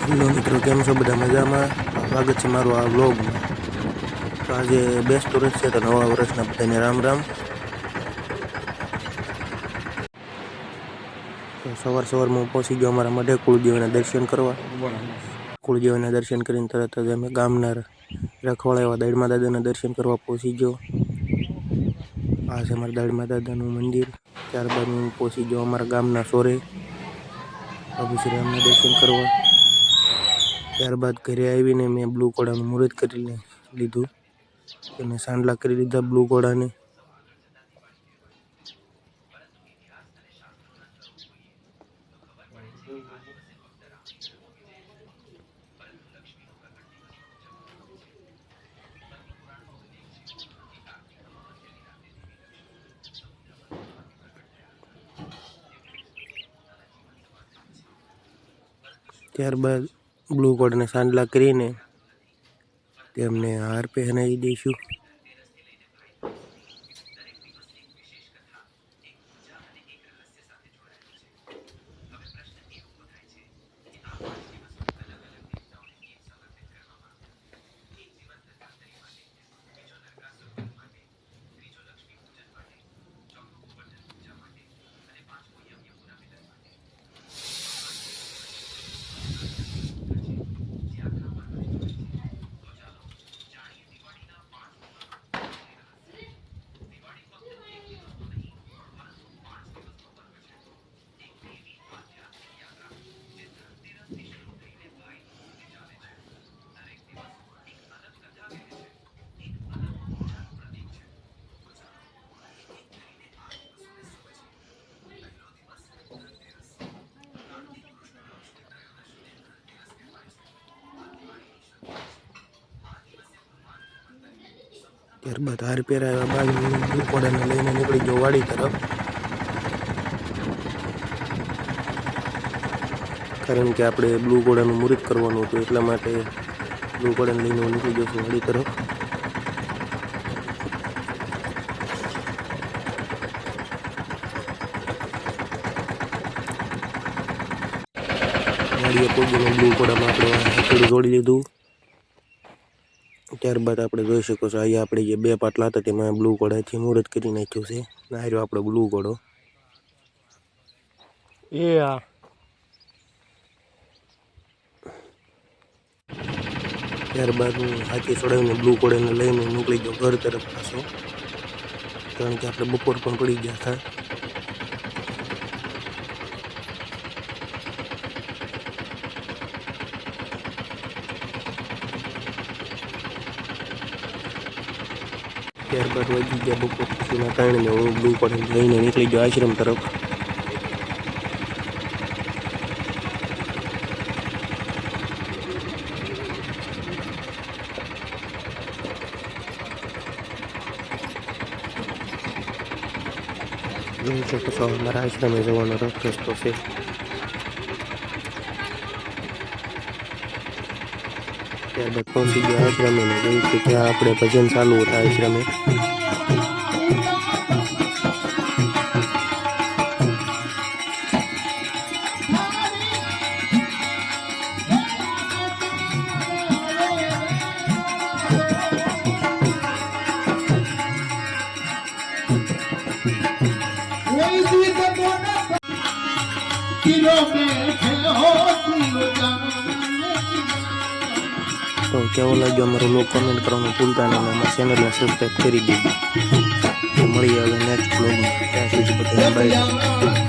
Hello મિત્રો, કેમ છો બધા? મજામાં? સ્વાગત છે મારું આ વ્લોગમાં. તો આજે બેસતું વર્ષ છે, તો નવા વર્ષના બધાને રામ રામ. તો સવારમાં હું પહોંચી ગયો અમારા મઢે કુળદેવીના દર્શન કરવા. કુળદેવીના દર્શન કરીને તરત જ અમે ગામના રખવાળા એવા દળમા દાદાના દર્શન કરવા પહોંચી ગયો. આ છે અમારા દળમા દાદાનું મંદિર. ત્યારબાદ હું પહોંચી ગયો અમારા ગામના સોરે પ્રભુ શ્રી રામના દર્શન કરવા. ત્યારબાદ ઘરે આવીને મેં બ્લુ ઘોડાનું મુહૂર્ત કરી લીધું. મેં સાંડલા કરી લીધા બ્લુ ઘોડાને. ત્યારબાદ બ્લુ ઘોડાને સાંડલા કરીને તેમને હાર પહેરાવી દઈશું. ત્યારબાદ હાર પહેરાવ્યા બાદ બ્લુ ઘોડાને લઈને નીકળી ગયો વાડી તરફ. કારણ કે આપણે બ્લુ ઘોડાનું મુહૂર્ત કરવાનું હતું, એટલા માટે બ્લુ ઘોડાને લઈને હું નીકળી ગયો છું વાડી તરફ. વાડીએ પહોંચીને બ્લુ ઘોડામાં આપણે હથેળું જોડી લીધું. ત્યારબાદ આપણે જોઈ શકો છો, અહીંયા આપણે જે 2 પાટલા હતા તેમાં બ્લુ ઘોડાથી મુહૂર્ત કરી નાખ્યું છે. આ રહ્યો આપણો બ્લુ ઘોડો. ત્યારબાદ હું હાથી ચડાવીને બ્લુ ઘોડાને લઈને નીકળી ગયો ઘર તરફ પાછો, કારણ કે આપણે બપોર પણ પડી ગયા હતા. ત્યારબાદ વાગી ગયા બપોર પછીના 3 ને હું બ્લુ ઘોડાને લઈને નીકળી ગયો આશ્રમ તરફ. જોઈ શકો છો અમારા આશ્રમે જવાનો રસ્તો છે. ત્યારબાદ પહોંચી ગયા આશ્રમે ને જોયું કે ત્યાં આપણે ભજન ચાલુ હતા આશ્રમે. તો કેવો લાગ્યો અમારો વ્લોગ કોમેન્ટ કરવાનું ભૂલતા નહીં, અમારા ચેનલને સબસ્ક્રાઈબ કરી દીધી. મળીએ હવે નેક્સ્ટ વ્લોગમાં. ત્યાં સુધી બધાને બાય.